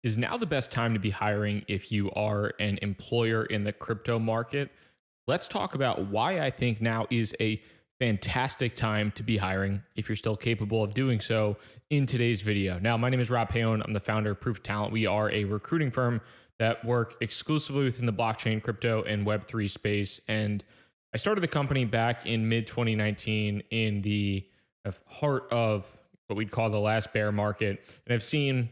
Is now the best time to be hiring if you are an employer in the crypto market? Let's talk about why I think now is a fantastic time to be hiring if you're still capable of doing so in today's video. Now, my name is Rob Payon. I'm the founder of Proof Talent. We are a recruiting firm that work exclusively within the blockchain, crypto, and Web3 space. And I started the company back in mid 2019 in the heart of what we'd call the last bear market. And I've seen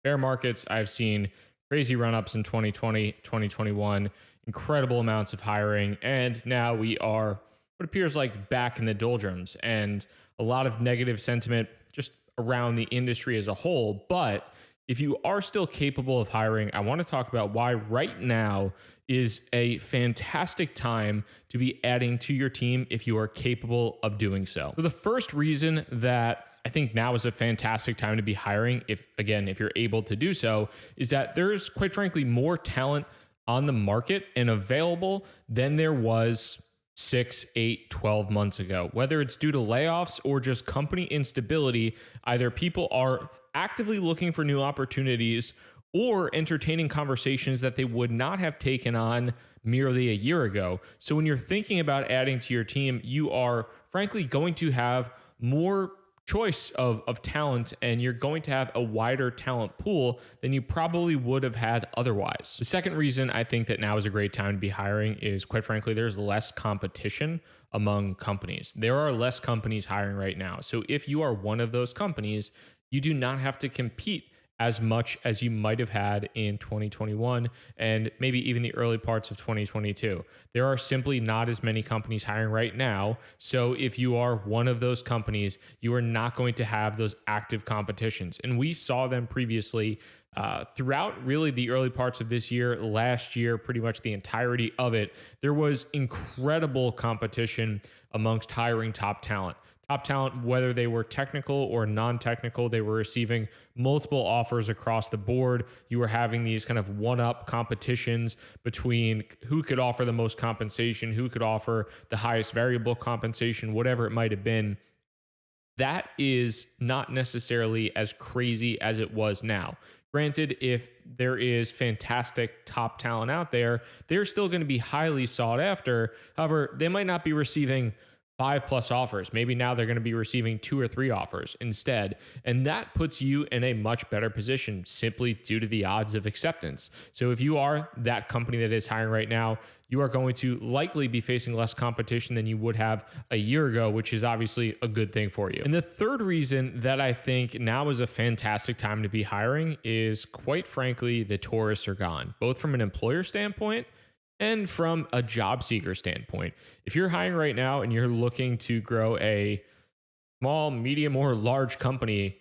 bear markets. I've seen crazy run-ups in 2020, 2021, incredible amounts of hiring. And now we are what appears like back in the doldrums and a lot of negative sentiment just around the industry as a whole. But if you are still capable of hiring, I want to talk about why right now is a fantastic time to be adding to your team if you are capable of doing so. So the first reason that I think now is a fantastic time to be hiring, if you're able to do so, is that there's quite frankly more talent on the market and available than there was 6, 8, 12 months ago. Whether it's due to layoffs or just company instability, either people are actively looking for new opportunities or entertaining conversations that they would not have taken on merely a year ago. So when you're thinking about adding to your team, you are frankly going to have more choice of talent, and you're going to have a wider talent pool than you probably would have had otherwise. The second reason I think that now is a great time to be hiring is, quite frankly, there's less competition among companies. There are less companies hiring right now. So if you are one of those companies, you do not have to compete as much as you might have had in 2021 and maybe even the early parts of 2022. There are simply not as many companies hiring right now. So if you are one of those companies, you are not going to have those active competitions. And we saw them previously throughout really the early parts of this year, last year, pretty much the entirety of it. There was incredible competition amongst hiring top talent. Top talent, whether they were technical or non-technical, they were receiving multiple offers across the board. You were having these kind of one-up competitions between who could offer the most compensation, who could offer the highest variable compensation, whatever it might have been. That is not necessarily as crazy as it was now. Granted, if there is fantastic top talent out there, they're still going to be highly sought after. However, they might not be receiving 5+ offers. Maybe now they're going to be receiving 2 or 3 offers instead. And that puts you in a much better position simply due to the odds of acceptance. So if you are that company that is hiring right now, you are going to likely be facing less competition than you would have a year ago, which is obviously a good thing for you. And the third reason that I think now is a fantastic time to be hiring is, quite frankly, the tourists are gone, both from an employer standpoint and from a job seeker standpoint. If you're hiring right now and you're looking to grow a small, medium, or large company,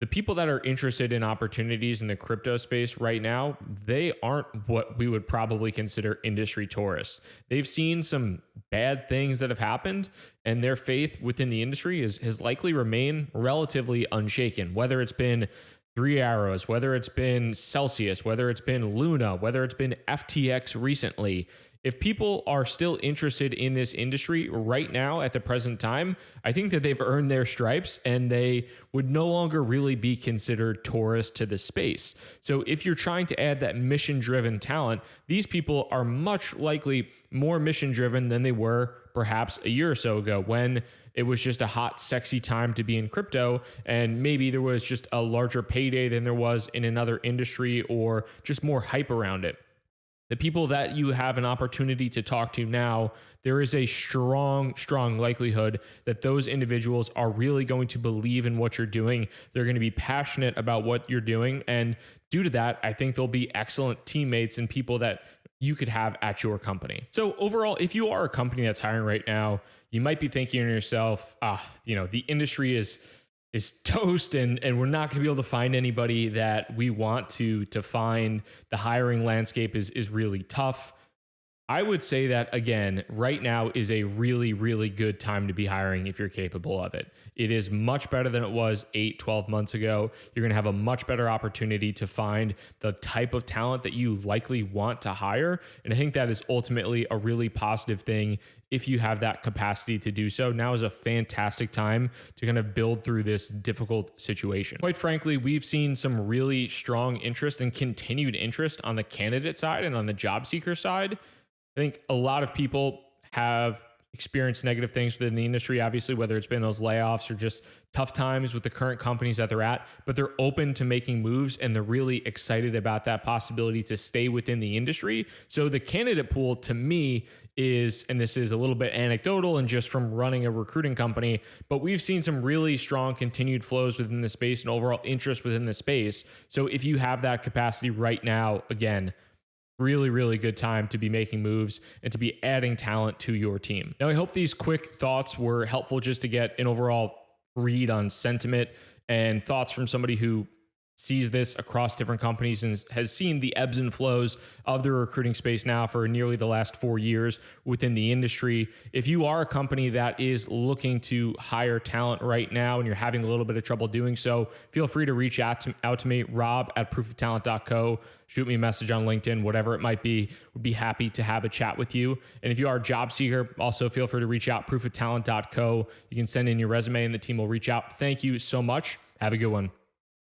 the people that are interested in opportunities in the crypto space right now, they aren't what we would probably consider industry tourists. They've seen some bad things that have happened, and their faith within the industry has likely remained relatively unshaken, whether it's been Three Arrows, whether it's been Celsius, whether it's been Luna, whether it's been FTX recently. If people are still interested in this industry right now at the present time, I think that they've earned their stripes and they would no longer really be considered tourists to the space. So if you're trying to add that mission-driven talent, these people are much likely more mission-driven than they were perhaps a year or so ago, when it was just a hot, sexy time to be in crypto, and maybe there was just a larger payday than there was in another industry, or just more hype around it. The people that you have an opportunity to talk to now, there is a strong likelihood that those individuals are really going to believe in what you're doing. They're going to be passionate about what you're doing. And due to that, I think they'll be excellent teammates and people that you could have at your company. So overall, if you are a company that's hiring right now, you might be thinking to yourself, the industry is toast, and we're not going to be able to find anybody that we want to find. The hiring landscape is really tough. I would say that again, right now is a really, really good time to be hiring if you're capable of it. It is much better than it was 8, 12 months ago. You're going to have a much better opportunity to find the type of talent that you likely want to hire. And I think that is ultimately a really positive thing if you have that capacity to do so. Now is a fantastic time to kind of build through this difficult situation. Quite frankly, we've seen some really strong interest and continued interest on the candidate side and on the job seeker side. I think a lot of people have experienced negative things within the industry, obviously, whether it's been those layoffs or just tough times with the current companies that they're at, but they're open to making moves and they're really excited about that possibility to stay within the industry. So the candidate pool to me is, and this is a little bit anecdotal and just from running a recruiting company, but we've seen some really strong continued flows within the space and overall interest within the space. So if you have that capacity right now, again, really, really good time to be making moves and to be adding talent to your team. Now, I hope these quick thoughts were helpful just to get an overall read on sentiment and thoughts from somebody who sees this across different companies and has seen the ebbs and flows of the recruiting space now for nearly the last 4 years within the industry. If you are a company that is looking to hire talent right now and you're having a little bit of trouble doing so, feel free to reach out to me, rob@proofoftalent.co. Shoot me a message on LinkedIn, whatever it might be. Would be happy to have a chat with you. And if you are a job seeker, also feel free to reach out, proofoftalent.co. You can send in your resume and the team will reach out. Thank you so much. Have a good one.